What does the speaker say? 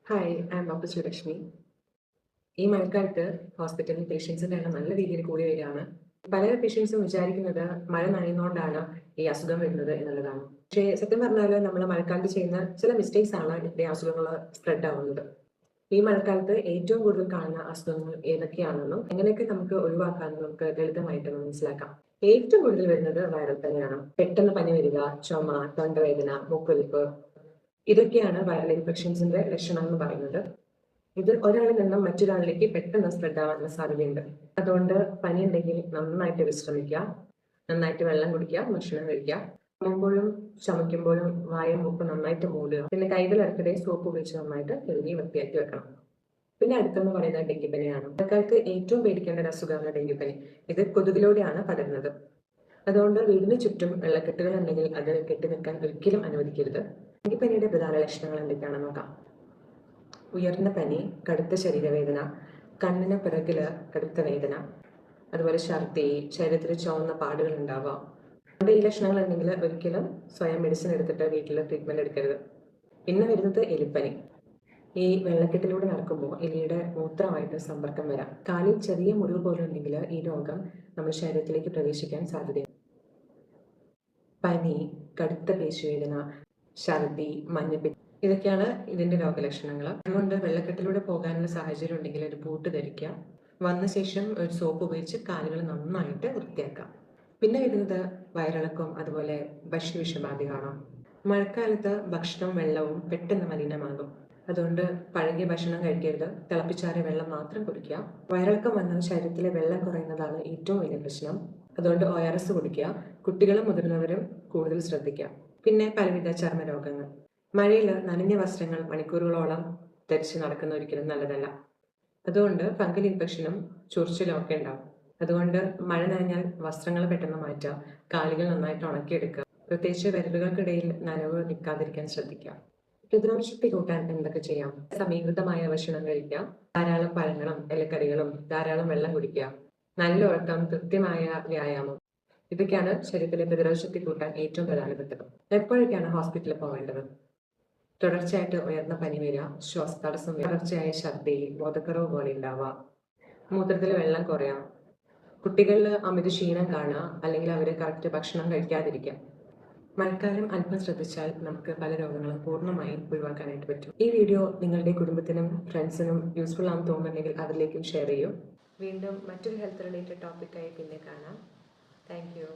Hi, I am doctor Sulakshmi. ഈ മഴക്കാലത്ത് ഹോസ്പിറ്റലിൽ പേഷ്യൻസിന്റെ എണ്ണം നല്ല രീതിയിൽ കൂടി വരികയാണ്. പല പേഷ്യൻസും വിചാരിക്കുന്നത് മഴ നനയുന്നതുകൊണ്ടാണ് ഈ അസുഖം വരുന്നത് എന്നുള്ളതാണ്. പക്ഷേ സത്യം പറഞ്ഞാൽ നമ്മൾ മഴക്കാലത്ത് ചെയ്യുന്ന ചില മിസ്റ്റേക്സ് ആണ് ഈ അസുഖങ്ങൾ സ്പ്രെഡ് ആവുന്നത്. ഈ മഴക്കാലത്ത് ഏറ്റവും കൂടുതൽ കാണുന്ന അസുഖങ്ങൾ ഏതൊക്കെയാണെന്നും എങ്ങനെയൊക്കെ നമുക്ക് ഒഴിവാക്കാമെന്നും നമുക്ക് ലളിതമായിട്ട് മനസ്സിലാക്കാം. ഏറ്റവും കൂടുതൽ വരുന്നത് വൈറൽ പനിയാണ്. പെട്ടെന്ന് പനി വരിക, ചുമ, തൊണ്ടവേദന, മൂക്കൊലിപ്പ് ഇതൊക്കെയാണ് വൈറൽ ഇൻഫെക്ഷൻസിന്റെ ലക്ഷണം എന്ന് പറയുന്നത്. ഇത് ഒരാളിൽ നിന്നും മറ്റൊരാളിലേക്ക് പെട്ടെന്ന് സ്പ്രെഡ് ആവാനുള്ള സാധ്യതയുണ്ട്. അതുകൊണ്ട് പനി ഉണ്ടെങ്കിൽ നന്നായിട്ട് വിശ്രമിക്കുക, നന്നായിട്ട് വെള്ളം കുടിക്കുക, ഭക്ഷണം കഴിക്കുക. തുമ്മുമ്പോഴും ചുമയ്ക്കുമ്പോഴും വായും മൂക്കും നന്നായിട്ട് മൂടുക. പിന്നെ കൈകൾ ഇടയ്ക്കിടെ സോപ്പ് ഉപയോഗിച്ച് നന്നായിട്ട് കഴുകി വൃത്തിയാക്കി വെക്കണം. പിന്നെ അടുത്തെന്ന് പറയുന്നത് ഡെങ്കിപ്പനിയാണ്. മഴക്കാലത്ത് ഏറ്റവും പേടിക്കേണ്ട ഒരു അസുഖമാണ് ഡെങ്കിപ്പനി. ഇത് കൊതുകിലൂടെയാണ് പകരുന്നത്. അതുകൊണ്ട് വീടിന് ചുറ്റും വെള്ളക്കെട്ടുകൾ ഉണ്ടെങ്കിൽ അത് കെട്ടി നിൽക്കാൻ ഒരിക്കലും അനുവദിക്കരുത്. ഡെങ്കിപ്പനിയുടെ പ്രധാന ലക്ഷണങ്ങൾ എന്തൊക്കെയാണെന്ന് നോക്കാം. ഉയർന്ന പനി, കടുത്ത ശരീരവേദന, കണ്ണിന് പിറകില് കടുത്ത വേദന, അതുപോലെ ഛർദി, ശരീരത്തിൽ ചുവന്ന പാടുകൾ ഉണ്ടാവാം. ഈ ലക്ഷണങ്ങൾ ഉണ്ടെങ്കിൽ ഒരിക്കലും സ്വയം മെഡിസിൻ എടുത്തിട്ട് വീട്ടിൽ ട്രീറ്റ്മെന്റ് എടുക്കരുത്. പിന്നെ വരുന്നത് എലിപ്പനി. ഈ വെള്ളക്കെട്ടിലൂടെ നടക്കുമ്പോൾ എലിയുടെ മൂത്രമായിട്ട് സമ്പർക്കം വരാം. കാലിൽ ചെറിയ മുറിവ് പോലെ ഉണ്ടെങ്കിൽ ഈ രോഗം നമ്മുടെ ശരീരത്തിലേക്ക് പ്രവേശിക്കാൻ സാധ്യതയുണ്ട്. പനി, കടുത്ത പേശിവേദന, ഛർദി, മഞ്ഞപ്പിത്തം ഇതൊക്കെയാണ് ഇതിന്റെ രോഗലക്ഷണങ്ങൾ. അതുകൊണ്ട് വെള്ളക്കെട്ടിലൂടെ പോകാനുള്ള സാഹചര്യം ഉണ്ടെങ്കിൽ ഒരു ബൂട്ട് ധരിക്കുക. വന്ന ശേഷം ഒരു സോപ്പ് ഉപയോഗിച്ച് കാലുകൾ നന്നായിട്ട് വൃത്തിയാക്കാം. പിന്നെ വരുന്നത് വയറിളക്കം, അതുപോലെ ഭക്ഷ്യവിഷബാധയാണ്. മഴക്കാലത്ത് ഭക്ഷണവും വെള്ളവും പെട്ടെന്ന് മലിനമാകും. അതുകൊണ്ട് പഴകിയ ഭക്ഷണം കഴിക്കരുത്. തിളപ്പിച്ചാറിയ വെള്ളം മാത്രം കുടിക്കുക. വയറിളക്കം വന്നാൽ ശരീരത്തിലെ വെള്ളം കുറയുന്നതാണ് ഏറ്റവും വലിയ പ്രശ്നം. അതുകൊണ്ട് ORS കുടിക്കുക. കുട്ടികളും മുതിർന്നവരും കൂടുതൽ ശ്രദ്ധിക്കുക. പിന്നെ പലവിധ ചർമ്മരോഗങ്ങൾ. മഴയിൽ നനഞ്ഞ വസ്ത്രങ്ങൾ മണിക്കൂറുകളോളം ധരിച്ച് നടക്കുന്ന ഒരിക്കലും നല്ലതല്ല. അതുകൊണ്ട് ഫംഗൽ ഇൻഫെക്ഷനും ചൊറിച്ചിലും ഒക്കെ ഉണ്ടാവും. അതുകൊണ്ട് മഴ നനഞ്ഞാൽ വസ്ത്രങ്ങൾ പെട്ടെന്ന് മാറ്റുക, കാലുകൾ നന്നായിട്ട് ഉണക്കിയെടുക്കുക. പ്രത്യേകിച്ച് വിരലുകൾക്കിടയിൽ നനവ് നിൽക്കാതിരിക്കാൻ ശ്രദ്ധിക്കുക. പ്രതിരോധശക്തി കൂട്ടാൻ എന്തൊക്കെ ചെയ്യാം? സമീകൃതമായ ഭക്ഷണം കഴിക്കുക, ധാരാളം പഴങ്ങളും ഇലക്കറികളും, ധാരാളം വെള്ളം കുടിക്കുക, നല്ല ഉറക്കം, കൃത്യമായ വ്യായാമം ഇതൊക്കെയാണ് ശരീരത്തിലെ പ്രതിരോധശക്തി കൂട്ടാൻ ഏറ്റവും പ്രധാനപ്പെട്ടത്. എപ്പോഴൊക്കെയാണ് ഹോസ്പിറ്റലിൽ പോകേണ്ടത്? തുടർച്ചയായിട്ട് ഉയർന്ന പനി വരിക, ശ്വാസതടസ്സം, തുടർച്ചയായ ഛർദി, ബോധക്കുറവ് പോലെ ഉണ്ടാവുക, മൂത്രത്തിൽ വെള്ളം കുറയാം, കുട്ടികളിൽ അമിത ക്ഷീണം കാണുക, അല്ലെങ്കിൽ അവർ കറക്റ്റ് ഭക്ഷണം കഴിക്കാതിരിക്കുക. മഴക്കാലം അല്പം ശ്രദ്ധിച്ചാൽ നമുക്ക് പല രോഗങ്ങളും പൂർണ്ണമായും ഒഴിവാക്കാനായിട്ട് പറ്റും. ഈ വീഡിയോ നിങ്ങളുടെ കുടുംബത്തിനും ഫ്രണ്ട്സിനും യൂസ്ഫുൾ ആണെന്ന് തോന്നുന്നുണ്ടെങ്കിൽ അതിലേക്കും ഷെയർ ചെയ്യൂ. വീണ്ടും മറ്റൊരു ഹെൽത്ത് റിലേറ്റഡ് ടോപ്പിക്കായി പിന്നെ കാണാം. Thank you.